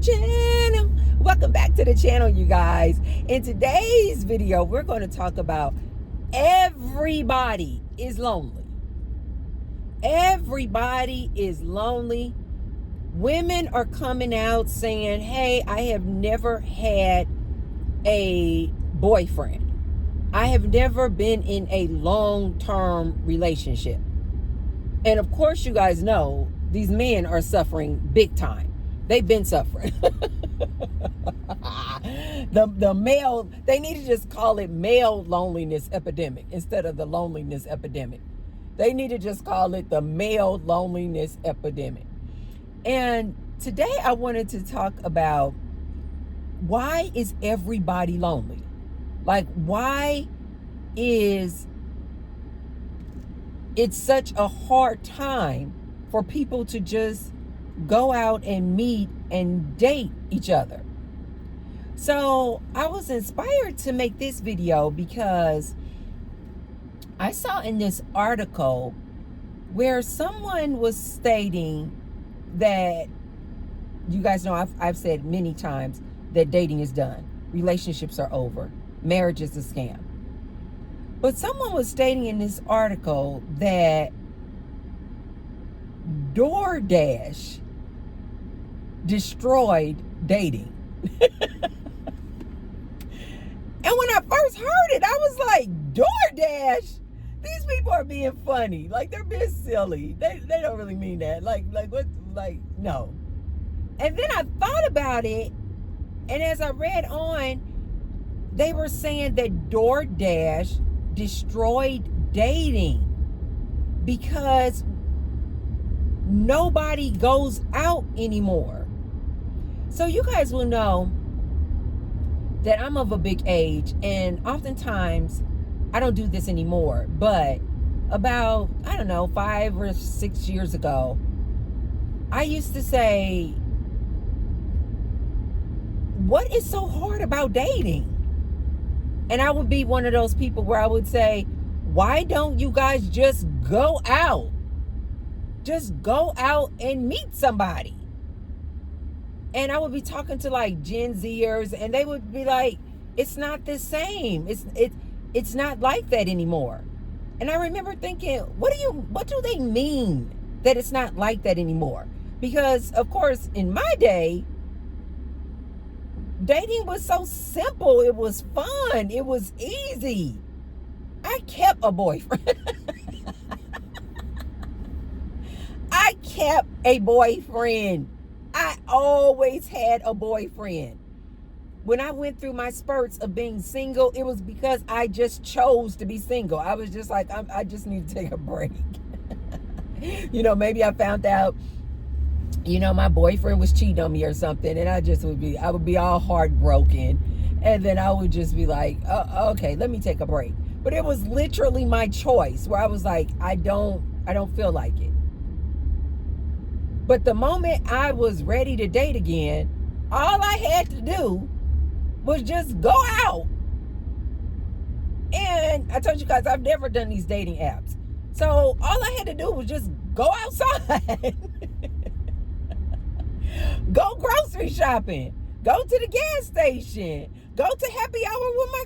channel. Welcome back to the channel, you guys. In today's video, we're going to talk about everybody is lonely. Everybody is lonely. Women are coming out saying, hey, I have never had a boyfriend. I have never been in a long-term relationship. And of course, you guys know these men are suffering big time. They've been suffering. the male, they need to just call it male loneliness epidemic instead of the loneliness epidemic. They need to just call it the male loneliness epidemic. And today I wanted to talk about, why is everybody lonely? Like, why is it's such a hard time for people to just go out and meet and date each other? So I was inspired to make this video because I saw in this article where someone was stating that, you guys know I've said many times that dating is done, relationships are over, marriage is a scam. But someone was stating in this article that DoorDash destroyed dating. And when I first heard it, I was like, DoorDash? These people are being funny. Like, they're being silly. They don't really mean that. Like what? Like, no. And then I thought about it, and as I read on, they were saying that DoorDash destroyed dating because nobody goes out anymore. So you guys will know that I'm of a big age, and oftentimes I don't do this anymore, but about, I don't know, 5 or 6 years ago, I used to say, what is so hard about dating? And I would be one of those people where I would say, why don't you guys just go out? Just go out and meet somebody. And I would be talking to like Gen Zers, and they would be like, it's not the same. It's not like that anymore. And I remember thinking, what do they mean that it's not like that anymore? Because of course, in my day, dating was so simple. It was fun. It was easy. I kept a boyfriend. I kept a boyfriend. I always had a boyfriend. When I went through my spurts of being single, it was because I just chose to be single. I was just like, I just need to take a break. Maybe I found out, my boyfriend was cheating on me or something, and I would be all heartbroken. And then I would just be like, oh, okay, let me take a break. But it was literally my choice, where I was like, I don't feel like it. But the moment I was ready to date again, all I had to do was just go out. And I told you guys, I've never done these dating apps. So all I had to do was just go outside. Go grocery shopping. Go to the gas station. Go to happy hour with my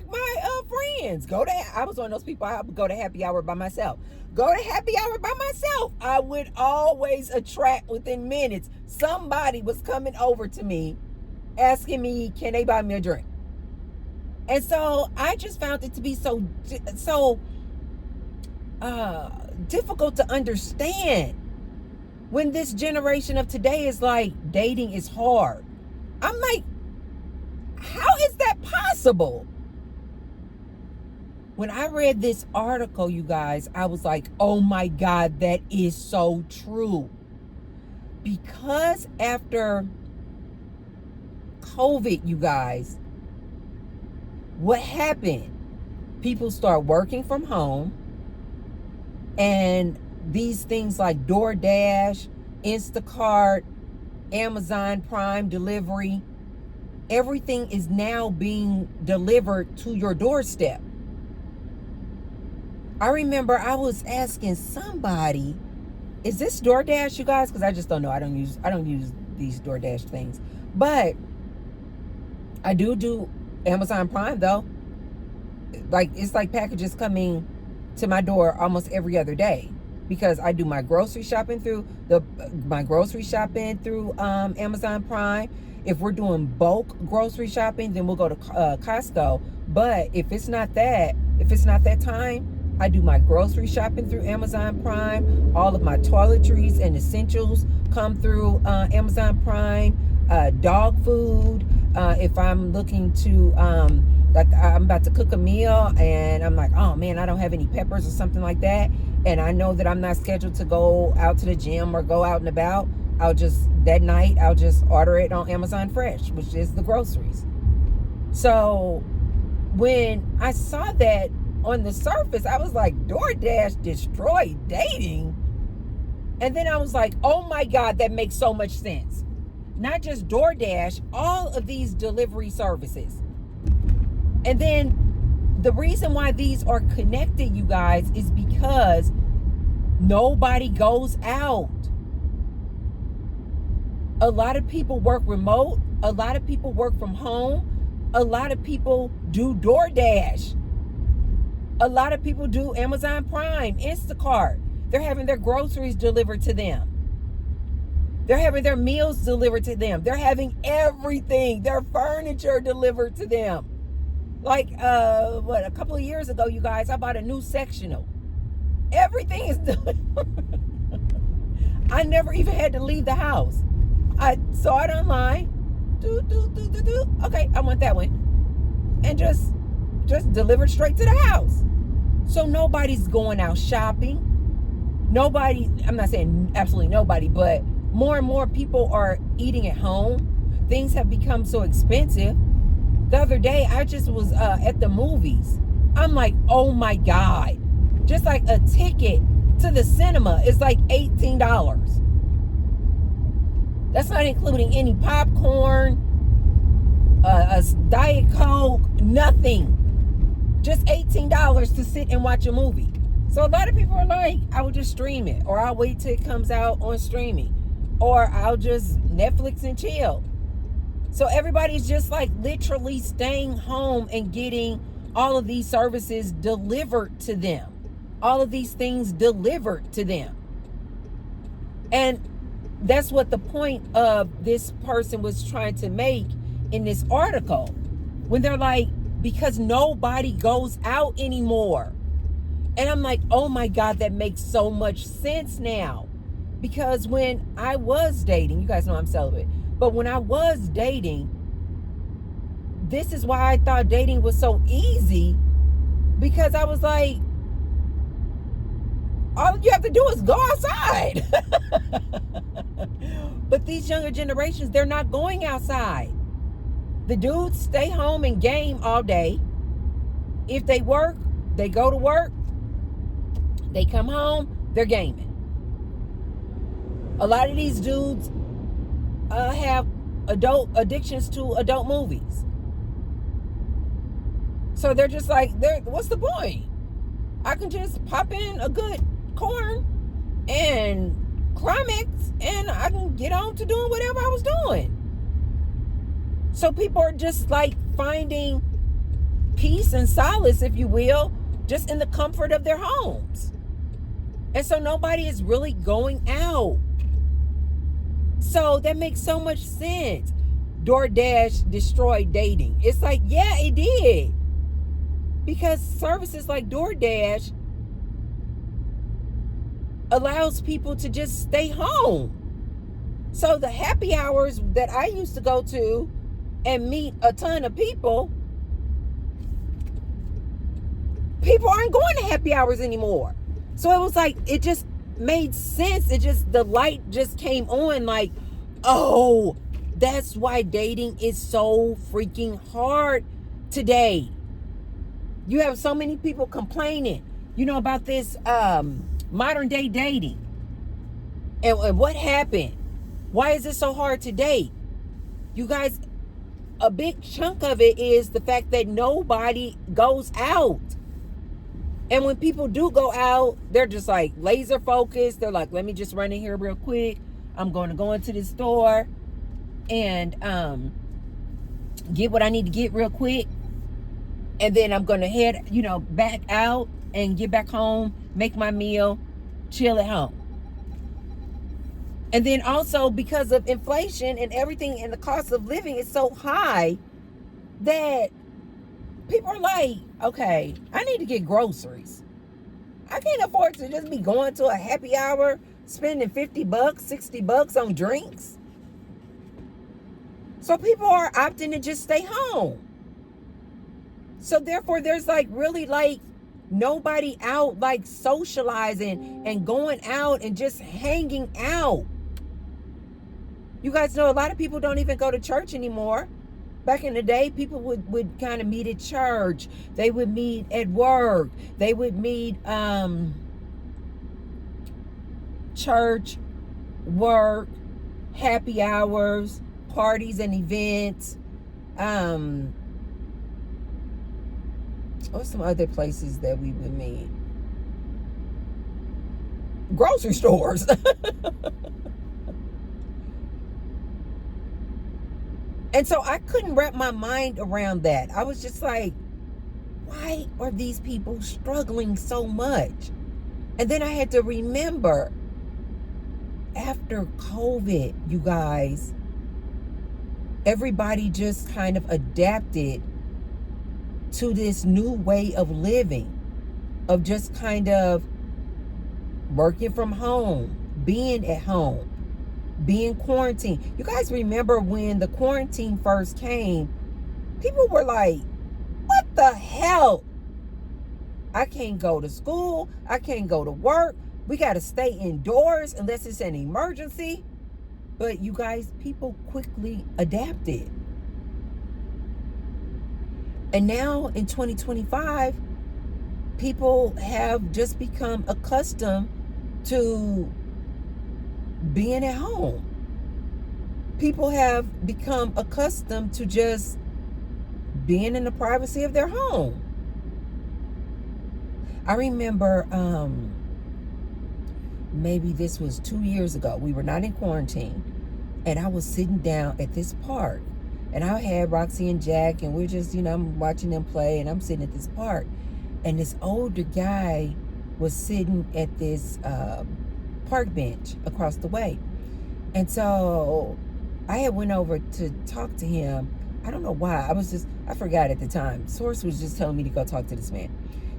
friends. I was one of those people, I would go to happy hour by myself. Go to happy hour by myself. I would always attract, within minutes, somebody was coming over to me asking me, can they buy me a drink? And so I just found it to be so difficult to understand when this generation of today is like, dating is hard. I'm like, how is that possible? When I read this article, you guys, I was like, oh my God, that is so true. Because after COVID, you guys, what happened? People start working from home, and these things like DoorDash, Instacart, Amazon Prime delivery, everything is now being delivered to your doorstep. I remember I was asking somebody, is this DoorDash, you guys? Because I just don't know. I don't use these DoorDash things. But I do Amazon Prime though. Like, it's like packages coming to my door almost every other day, because I do my grocery shopping through Amazon Prime. If we're doing bulk grocery shopping, then we'll go to Costco. But if it's not that time, I do my grocery shopping through Amazon Prime. All of my toiletries and essentials come through Amazon Prime. Dog food. If I'm looking to like, I'm about to cook a meal and I'm like, oh man, I don't have any peppers or something like that, and I know that I'm not scheduled to go out to the gym or go out and about, that night I'll just order it on Amazon Fresh, which is the groceries. So when I saw that on the surface, I was like, DoorDash destroyed dating. And then I was like, oh my God, that makes so much sense. Not just DoorDash, all of these delivery services. And then the reason why these are connected, you guys, is because nobody goes out. A lot of people work remote. A lot of people work from home. A lot of people do DoorDash. A lot of people do Amazon Prime, Instacart. They're having their groceries delivered to them. They're having their meals delivered to them. They're having everything, their furniture delivered to them. Like, a couple of years ago, you guys, I bought a new sectional. Everything is delivered. I never even had to leave the house. I saw it online. Okay, I want that one. And just delivered straight to the house. So nobody's going out shopping. Nobody, I'm not saying absolutely nobody, but more and more people are eating at home. Things have become so expensive. The other day, I just was at the movies. I'm like, oh my God. Just like a ticket to the cinema is like $18. That's not including any popcorn, a Diet Coke, nothing. Just $18 to sit and watch a movie. So a lot of people are like, I will just stream it, or I'll wait till it comes out on streaming, or I'll just Netflix and chill. So everybody's just like literally staying home and getting all of these services delivered to them. All of these things delivered to them. And that's what the point of this person was trying to make in this article. When they're like, because nobody goes out anymore. And I'm like, oh my God, that makes so much sense now. Because when I was dating, you guys know I'm celibate, but when I was dating, this is why I thought dating was so easy, because I was like, all you have to do is go outside. But these younger generations, they're not going outside. The dudes stay home and game all day. If they work, they go to work. They come home, they're gaming. A lot of these dudes have adult addictions to adult movies. So they're just like, what's the point? I can just pop in a good corn and Climax and I can get on to doing whatever I was doing. So people are just like finding peace and solace, if you will, just in the comfort of their homes. And so nobody is really going out. So that makes so much sense. DoorDash destroyed dating. It's like, yeah, it did. Because services like DoorDash allows people to just stay home. So the happy hours that I used to go to and meet a ton of people aren't going to happy hours anymore. So it was like, it just made sense. The light just came on like, oh, that's why dating is so freaking hard today. You have so many people complaining, about this modern day dating. And what happened? Why is it so hard to date? You guys, a big chunk of it is the fact that nobody goes out. And when people do go out, they're just like laser focused. They're like, let me just run in here real quick. I'm going to go into the store. and get what I need to get real quick. And then I'm going to head, back out and get back home, make my meal, chill at home. And then also because of inflation and everything and the cost of living is so high that people are like, okay, I need to get groceries. I can't afford to just be going to a happy hour, spending $50, $60 on drinks. So people are opting to just stay home. So therefore, there's really nobody out socializing and going out and just hanging out. You guys know a lot of people don't even go to church anymore. Back in the day, people would kind of meet at church. They would meet at work. They would meet church, work, happy hours, parties and events. Or some other places that we would meet. Grocery stores. And so I couldn't wrap my mind around that. I was just like, why are these people struggling so much? And then I had to remember, after COVID, you guys, everybody just kind of adapted to this new way of living, of just kind of working from home, being at home, being quarantined. You guys remember when the quarantine first came, people were like, what the hell? I can't go to school. I can't go to work. We got to stay indoors unless it's an emergency. But you guys, people quickly adapted. And now in 2025, people have just become accustomed to being at home. People have become accustomed to just being in the privacy of their home. I remember maybe this was 2 years ago. We were not in quarantine. And I was sitting down at this park. And I had Roxy and Jack, and we're just, I'm watching them play, and I'm sitting at this park. And this older guy was sitting at this park bench across the way. And so I had went over to talk to him. I don't know why. I forgot at the time. Source was just telling me to go talk to this man.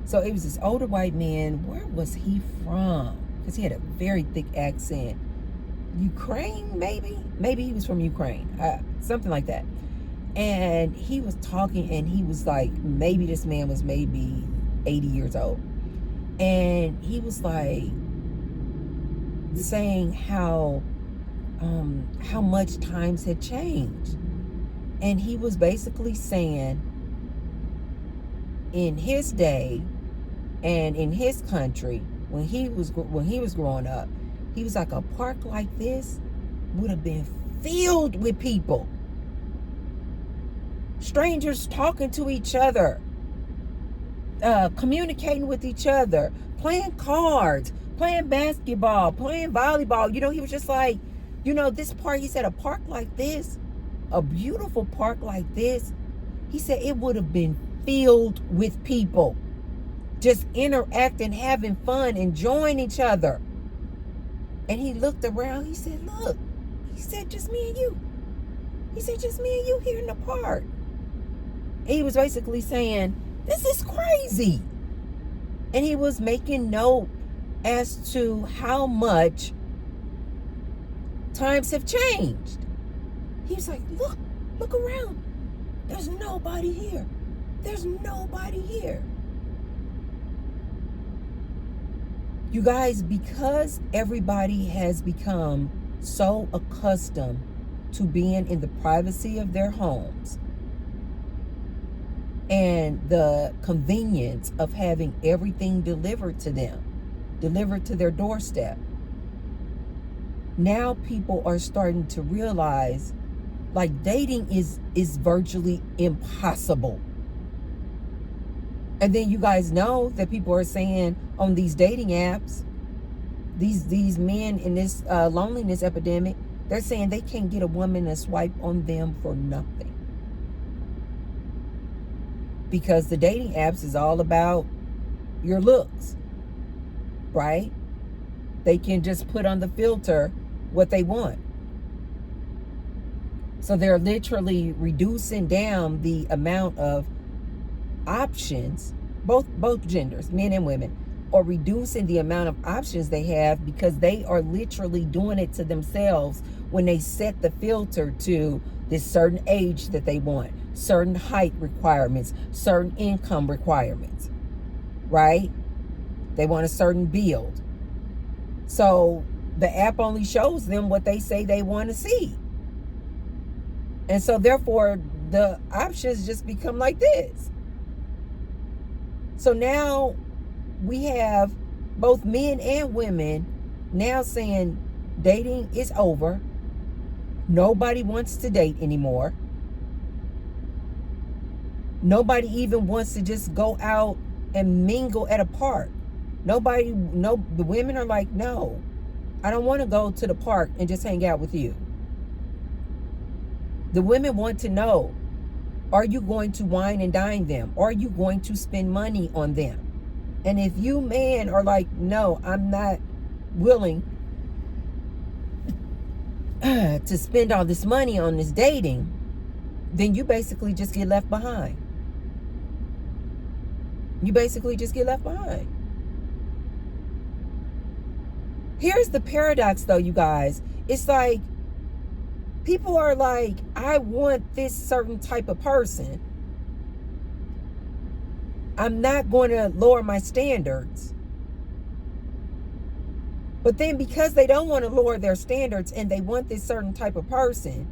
So it was this older white man. Where was he from? Because he had a very thick accent. Ukraine, maybe? Maybe he was from Ukraine. Something like that. And he was talking, and he was like, maybe this man was maybe 80 years old. And he was like saying how much times had changed. And he was basically saying, in his day and in his country, when he was growing up, he was like, a park like this would have been filled with people. Strangers talking to each other, communicating with each other, playing cards, playing basketball, playing volleyball. He was just like, this park, he said, a park like this, a beautiful park like this, he said it would have been filled with people just interacting, having fun, enjoying each other. And he looked around, he said, look, he said, just me and you. He said, just me and you here in the park. And he was basically saying, this is crazy. And he was making note as to how much times have changed. He was like, look around. There's nobody here. There's nobody here. You guys, because everybody has become so accustomed to being in the privacy of their homes and the convenience of having everything delivered to them, delivered to their doorstep, now people are starting to realize dating is virtually impossible. And then you guys know that people are saying on these dating apps, these men in this loneliness epidemic, They're saying they can't get a woman to swipe on them for nothing. Because the dating apps is all about your looks, right? They can just put on the filter what they want. So they're literally reducing down the amount of options, both genders, men and women, or reducing the amount of options they have, because they are literally doing it to themselves when they set the filter to this certain age that they want, certain height requirements, certain income requirements, right? They want a certain build. So the app only shows them what they say they want to see. And so therefore the options just become like this. So now we have both men and women now saying dating is over. Nobody wants to date anymore. Nobody even wants to just go out and mingle at a park. The women are like, no, I don't want to go to the park and just hang out with you. The women want to know, are you going to wine and dine them? Are you going to spend money on them? And if you men are like, no, I'm not willing to spend all this money on this dating, then you basically just get left behind. You basically just get left behind. Here's the paradox though, you guys. It's like, people are like, I want this certain type of person. I'm not going to lower my standards. But then because they don't want to lower their standards and they want this certain type of person,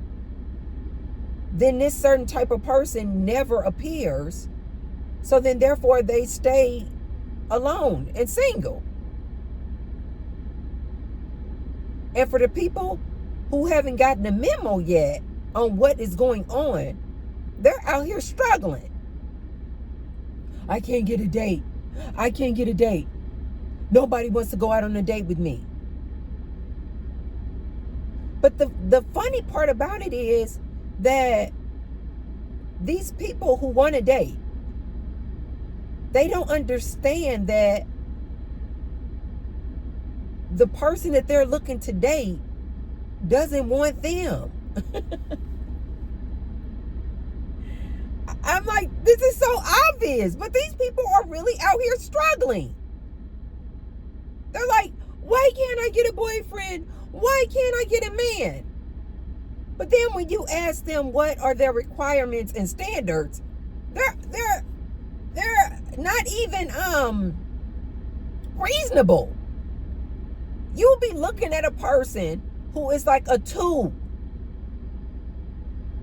then this certain type of person never appears. So then therefore they stay alone and single. And for the people who haven't gotten a memo yet on what is going on, they're out here struggling. I can't get a date. I can't get a date. Nobody wants to go out on a date with me. But the funny part about it is that these people who want to date, they don't understand that the person that they're looking to date doesn't want them. I'm like, this is so obvious, but these people are really out here struggling. They're like, why can't I get a boyfriend? Why can't I get a man? But then when you ask them what are their requirements and standards, they're not even reasonable. You'll be looking at a person who is like a 2.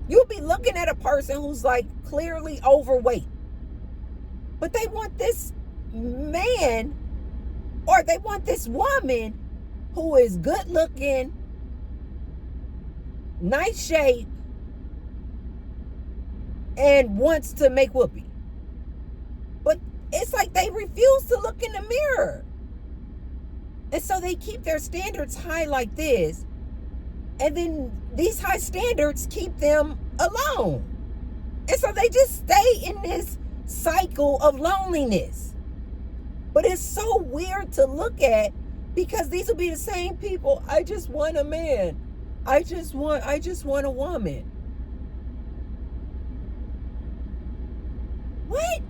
You'll be looking at a person who's like clearly overweight. But they want this man, or they want this woman who is good looking, nice shape, and wants to make whoopee. But it's like they refuse to look in the mirror. And so they keep their standards high like this. And then these high standards keep them alone. And so they just stay in this cycle of loneliness. But it's so weird to look at, because these will be the same people. I just want a man. I just want a woman. What?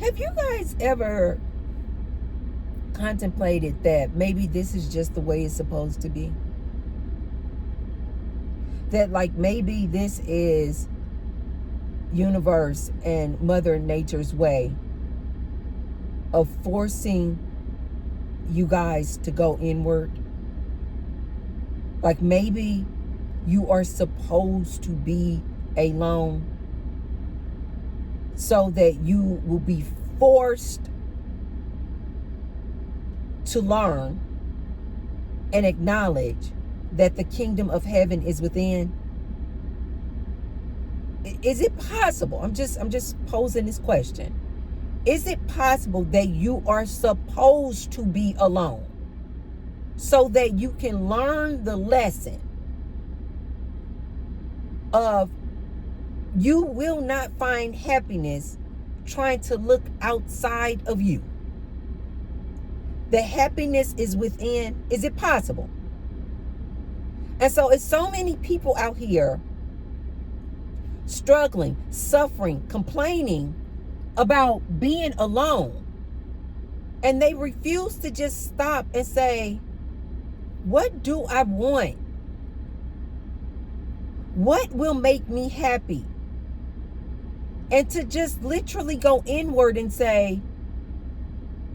Have you guys ever contemplated that maybe this is just the way it's supposed to be? That like maybe this is universe and Mother Nature's way of forcing you guys to go inward. Like maybe you are supposed to be alone so that you will be forced to learn and acknowledge that the kingdom of heaven is within. Is it possible? I'm just posing this question. Is it possible that you are supposed to be alone? so that you can learn the lesson of you will not find happiness trying to look outside of you. The happiness is within. Is it possible? And so it's so many people out here struggling, suffering, complaining about being alone. And they refuse to just stop and say, what do I want? What will make me happy? And to just literally go inward and say,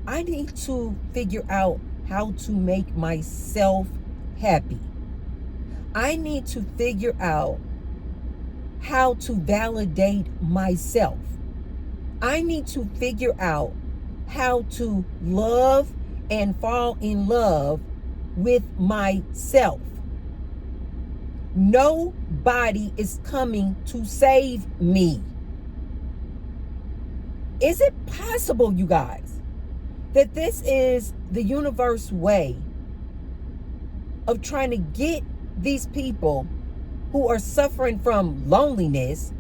I need to figure out how to make myself happy. I need to figure out how to validate myself. I need to figure out how to love and fall in love with myself. Nobody is coming to save me. Is it possible, you guys, that this is the universe's way of trying to get these people who are suffering from loneliness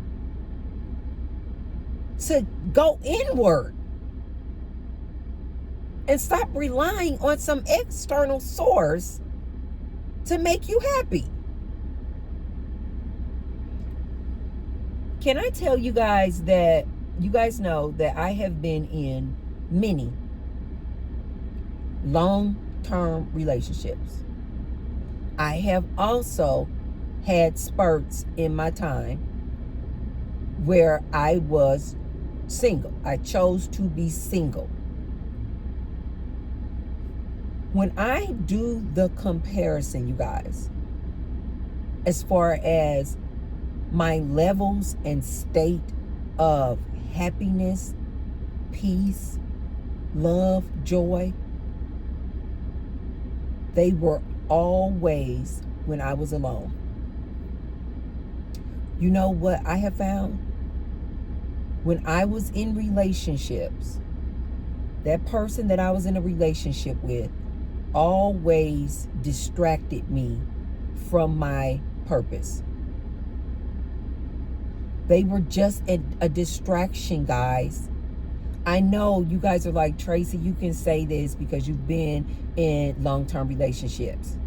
to go inward and stop relying on some external source to make you happy? Can I tell you guys that you guys know that I have been in many long-term relationships. I have also had spurts in my time where I was single. I chose to be single. When I do the comparison, you guys, as far as my levels and state of happiness, peace, love, joy, they were always when I was alone. You know what I have found? When I was in relationships, that person that I was in a relationship with always distracted me from my purpose. They were just a distraction, guys. I know you guys are like, Tracy, you can say this because you've been in long-term relationships.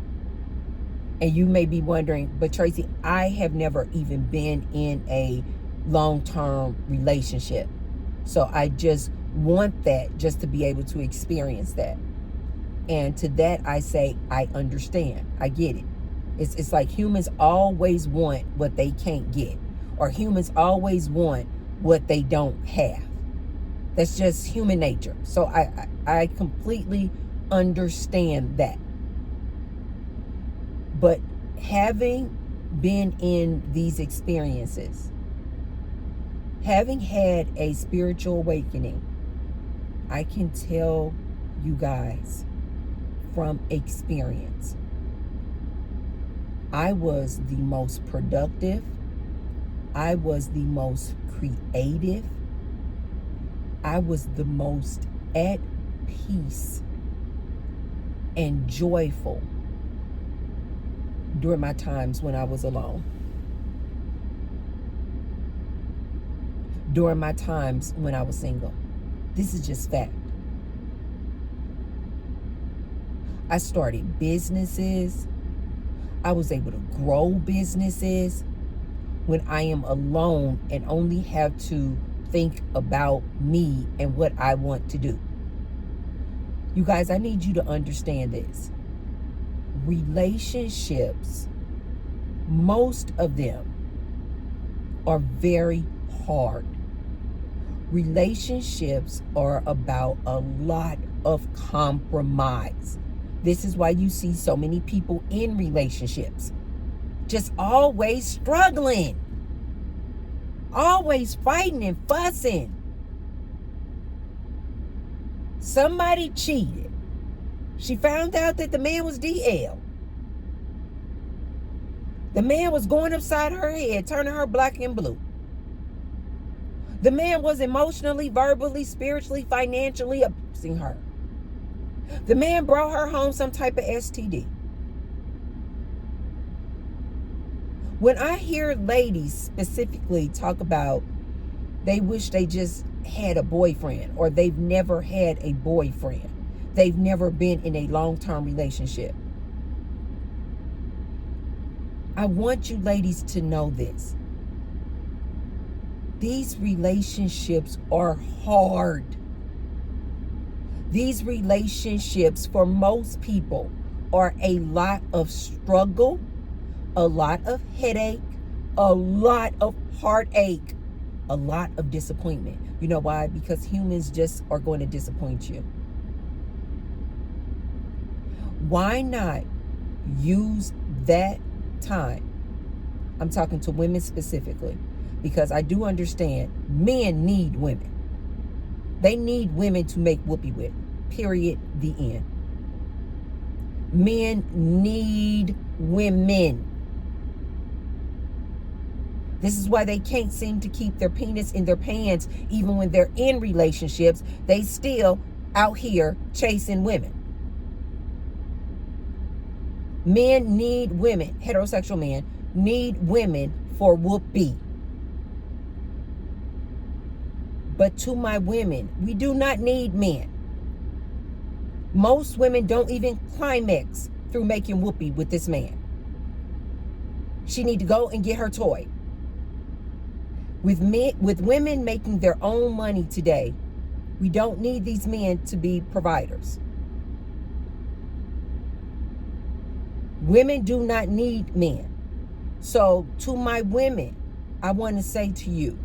And you may be wondering, but Tracy, I have never even been in a long-term relationship. So I just want that, just to be able to experience that. And to that I say, I understand. I get it. It's like humans always want what they can't get. Or humans always want what they don't have. That's just human nature. So I completely understand that. But having been in these experiences, having had a spiritual awakening, I can tell you guys from experience, I was the most productive. I was the most creative. I was the most at peace and joyful during my times when I was alone. During my times when I was single. This is just fact. I started businesses. I was able to grow businesses when I am alone and only have to think about me and what I want to do. You guys, I need you to understand this. Relationships, most of them are very hard. Relationships are about a lot of compromise. This is why you see so many people in relationships just always struggling, always fighting and fussing. Somebody cheated. She found out that the man was DL. The man was going upside her head, turning her black and blue. The man was emotionally, verbally, spiritually, financially abusing her. The man brought her home some type of STD. When I hear ladies specifically talk about they wish they just had a boyfriend, or they've never had a boyfriend, they've never been in a long-term relationship, I want you ladies to know this. These relationships are hard. These relationships, for most people, are a lot of struggle, a lot of headache, a lot of heartache, a lot of disappointment. You know why? Because humans just are going to disappoint you. Why not use that time? I'm talking to women specifically, because I do understand men need women. They need women to make whoopee with. Period. The end. Men need women. This is why they can't seem to keep their penis in their pants. Even when they're in relationships, they still out here chasing women. Men need women. Heterosexual men need women for whoopee. But to my women, we do not need men. Most women don't even climax through making whoopee with this man. She need to go and get her toy. With women making their own money today, we don't need these men to be providers. Women do not need men. So to my women, I want to say to you,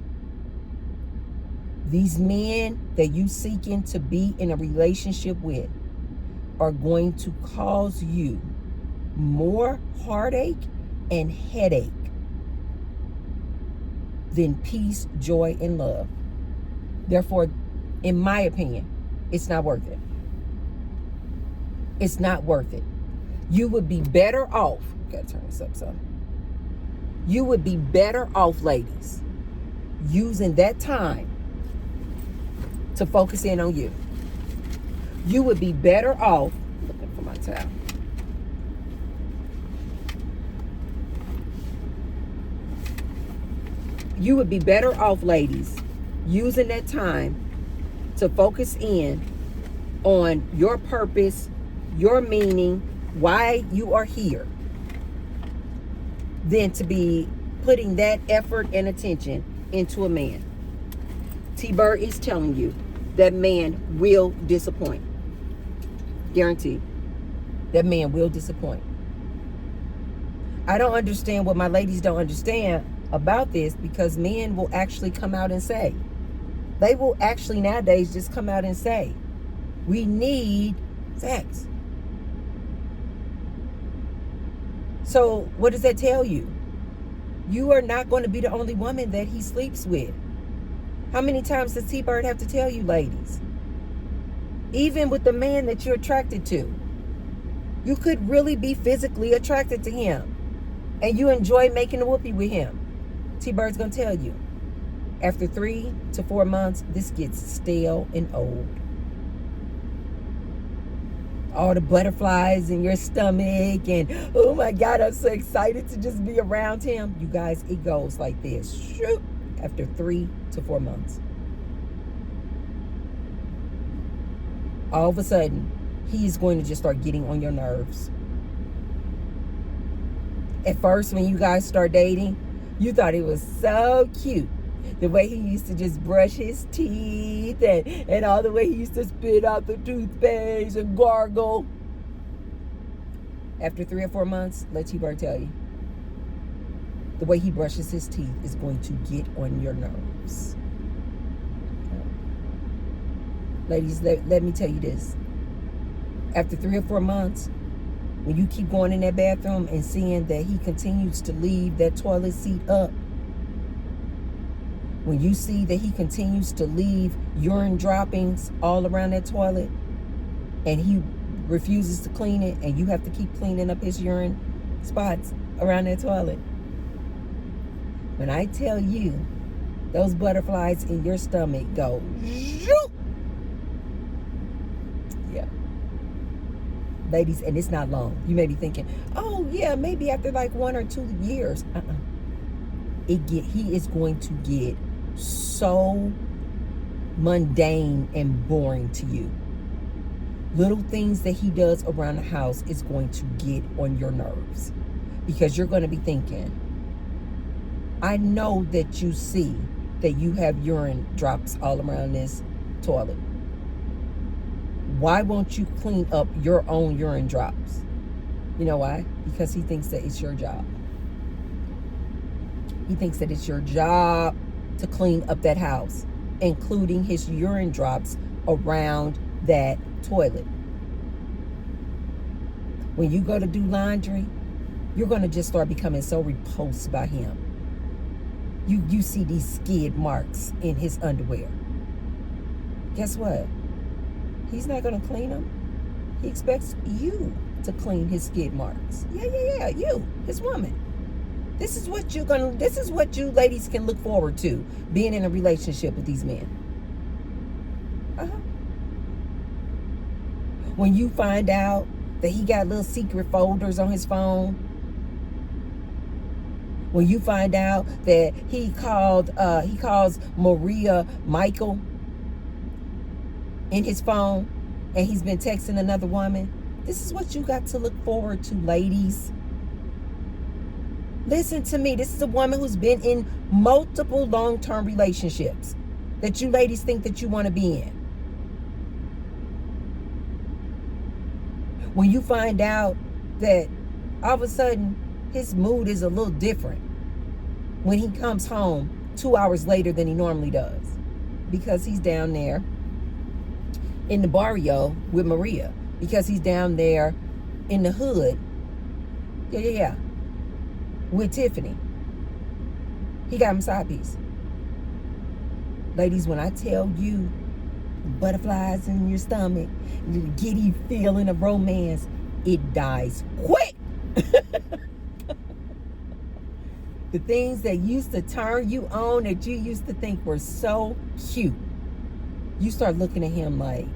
these men that you seeking to be in a relationship with are going to cause you more heartache and headache than peace, joy, and love. Therefore, in my opinion, it's not worth it. It's not worth it. You would be better off. Gotta turn this up some. You would be better off, ladies, using that time to focus in on you. You would be better off. Looking for my towel. You would be better off, ladies, using that time to focus in on your purpose, your meaning, why you are here, than to be putting that effort and attention into a man. T-Bird is telling you that man will disappoint. Guaranteed. That man will disappoint. I don't understand what my ladies don't understand about this, because men will actually come out and say, they will actually nowadays just come out and say, we need sex. So what does that tell you? You are not going to be the only woman that he sleeps with. How many times does T-Bird have to tell you, ladies? Even with the man that you're attracted to, you could really be physically attracted to him, and you enjoy making a whoopee with him. T-Bird's going to tell you, after 3 to 4 months, this gets stale and old. All the butterflies in your stomach, and oh my God, I'm so excited to just be around him. You guys, it goes like this. Shoot, after 3 to 4 months. All of a sudden, he's going to just start getting on your nerves. At first, when you guys start dating, you thought it was so cute. The way he used to just brush his teeth, and all the way he used to spit out the toothpaste and gargle. After 3 or 4 months, let T-Bird tell you, the way he brushes his teeth is going to get on your nerves. Ladies, let me tell you this. After 3 or 4 months, when you keep going in that bathroom and seeing that he continues to leave that toilet seat up, when you see that he continues to leave urine droppings all around that toilet, and he refuses to clean it, and you have to keep cleaning up his urine spots around that toilet, when I tell you, those butterflies in your stomach go, zoop. Yeah. Ladies, and it's not long. You may be thinking, oh yeah, maybe after like 1 or 2 years. He is going to get so mundane and boring to you. Little things that he does around the house is going to get on your nerves, because you're going to be thinking, I know that you see that you have urine drops all around this toilet. Why won't you clean up your own urine drops? You know why? Because he thinks that it's your job. He thinks that it's your job to clean up that house, including his urine drops around that toilet. When you go to do laundry, you're going to just start becoming so repulsed by him. You see these skid marks in his underwear. Guess what? He's not going to clean them. He expects you to clean his skid marks. Yeah, you, his woman. This is what you ladies can look forward to, being in a relationship with these men. When you find out that he got little secret folders on his phone, when you find out that he calls Maria Michael in his phone, and he's been texting another woman, this is what you got to look forward to, ladies. Listen to me. This is a woman who's been in multiple long-term relationships that you ladies think that you want to be in. When you find out that all of a sudden his mood is a little different when he comes home 2 hours later than he normally does, because he's down there in the barrio with Maria, because he's down there in the hood, with Tiffany. He got him side piece. Ladies, when I tell you butterflies in your stomach, the giddy feeling of romance, it dies quick. The things that used to turn you on, that you used to think were so cute, you start looking at him like,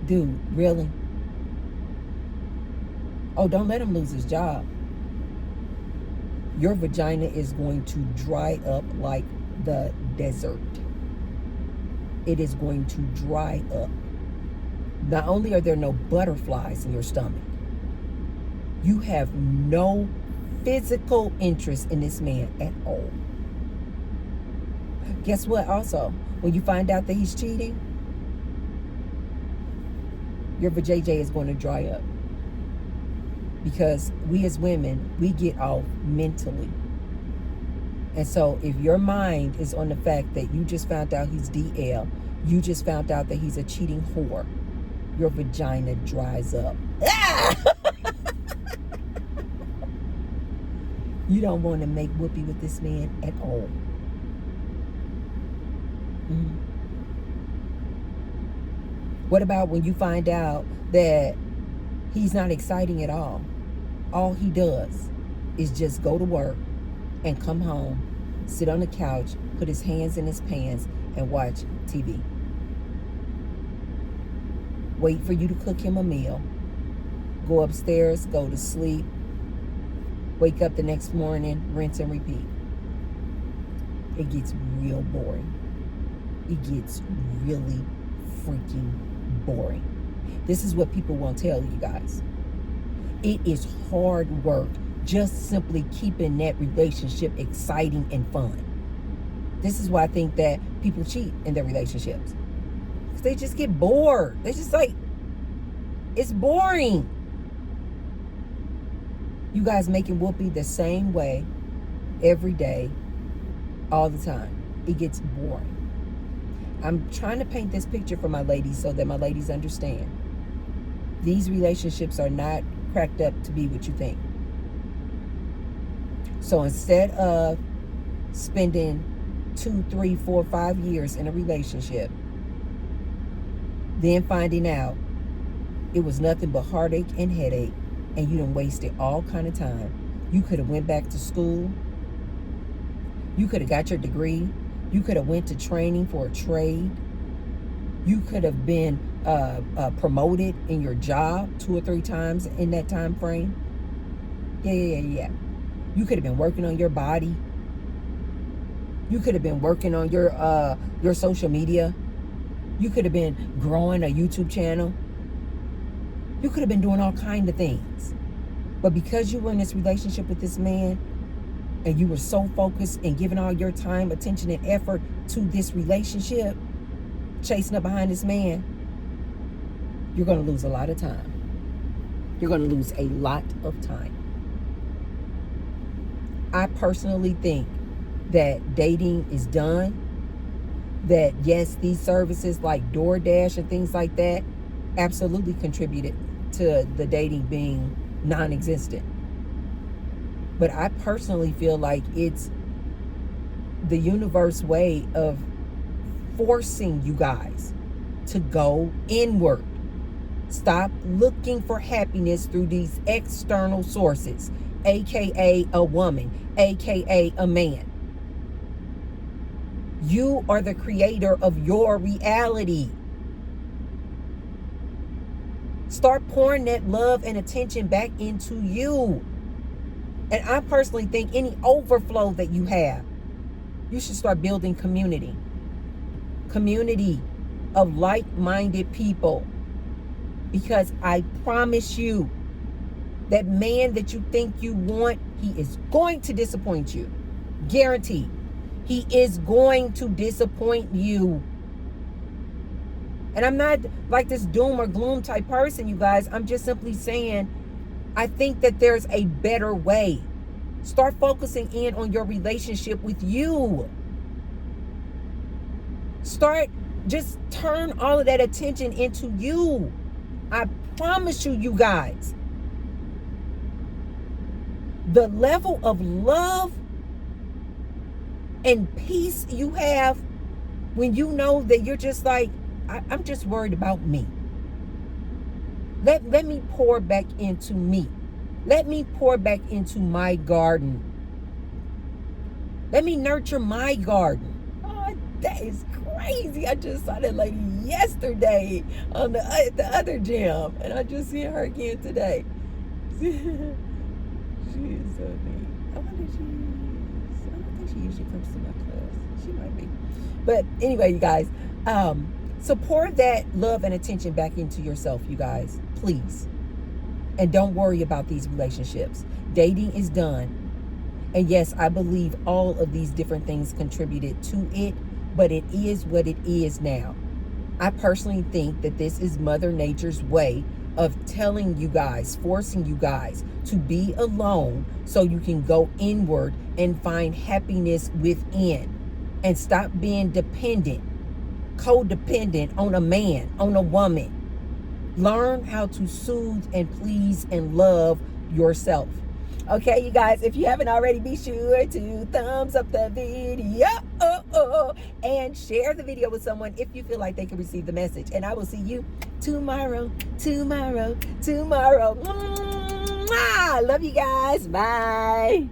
dude, really? Oh, don't let him lose his job. Your vagina is going to dry up like the desert. It is going to dry up. Not only are there no butterflies in your stomach, you have no physical interest in this man at all. Guess what? Also, when you find out that he's cheating, your vajayjay is going to dry up. Because we as women, we get off mentally. And so if your mind is on the fact that you just found out he's DL, you just found out that he's a cheating whore, your vagina dries up. You don't want to make whoopee with this man at all. What about when you find out that he's not exciting at all? All he does is just go to work and come home, sit on the couch, put his hands in his pants, and watch TV. Wait for you to cook him a meal. Go upstairs, go to sleep. Wake up the next morning, rinse and repeat. It gets real boring. It gets really freaking boring. This is what people won't tell you guys. It is hard work just simply keeping that relationship exciting and fun. This is why I think that people cheat in their relationships. Because they just get bored. They just like, it's boring. You guys making whoopee the same way every day, all the time. It gets boring. I'm trying to paint this picture for my ladies so that my ladies understand. These relationships are not cracked up to be what you think. So instead of spending 2, 3, 4, 5 years in a relationship, then finding out it was nothing but heartache and headache, and you done wasted all kind of time. You could have went back to school. You could have got your degree. You could have went to training for a trade. You could have been promoted in your job 2 or 3 times in that time frame. Yeah. You could have been working on your body. You could have been working on your social media. You could have been growing a YouTube channel. You could have been doing all kinds of things. But because you were in this relationship with this man, and you were so focused and giving all your time, attention, and effort to this relationship, chasing up behind this man, you're going to lose a lot of time. You're going to lose a lot of time. I personally think that dating is done. That yes, these services like DoorDash and things like that absolutely contributed to the dating being non-existent. But I personally feel like it's the universe way of forcing you guys to go inward. Stop looking for happiness through these external sources, aka a woman, aka a man. You are the creator of your reality. Start pouring that love and attention back into you. And I personally think any overflow that you have, you should start building community. Community of like-minded people. Because I promise you, that man that you think you want, he is going to disappoint you. Guaranteed. He is going to disappoint you. And I'm not like this doom or gloom type person, you guys. I'm just simply saying, I think that there's a better way. Start focusing in on your relationship with you. Just turn all of that attention into you. I promise you, you guys, the level of love and peace you have when you know that you're just like, I'm just worried about me. Let me pour back into me. Let me pour back into my garden. Let me nurture my garden. Oh, that is crazy. I just saw that lady yesterday on the other gym, and I just seen her again today. She is so neat. I don't think she usually comes to my class. She might be. But anyway, you guys, so pour that love and attention back into yourself, you guys, please. And don't worry about these relationships. Dating is done. And yes, I believe all of these different things contributed to it, but it is what it is now. I personally think that this is Mother Nature's way of telling you guys, forcing you guys to be alone so you can go inward and find happiness within and stop being dependent, codependent on a man, on a woman. Learn how to soothe and please and love yourself. Okay, you guys, if you haven't already, be sure to thumbs up the video and share the video with someone if you feel like they can receive the message. And I will see you tomorrow. Love you guys. Bye.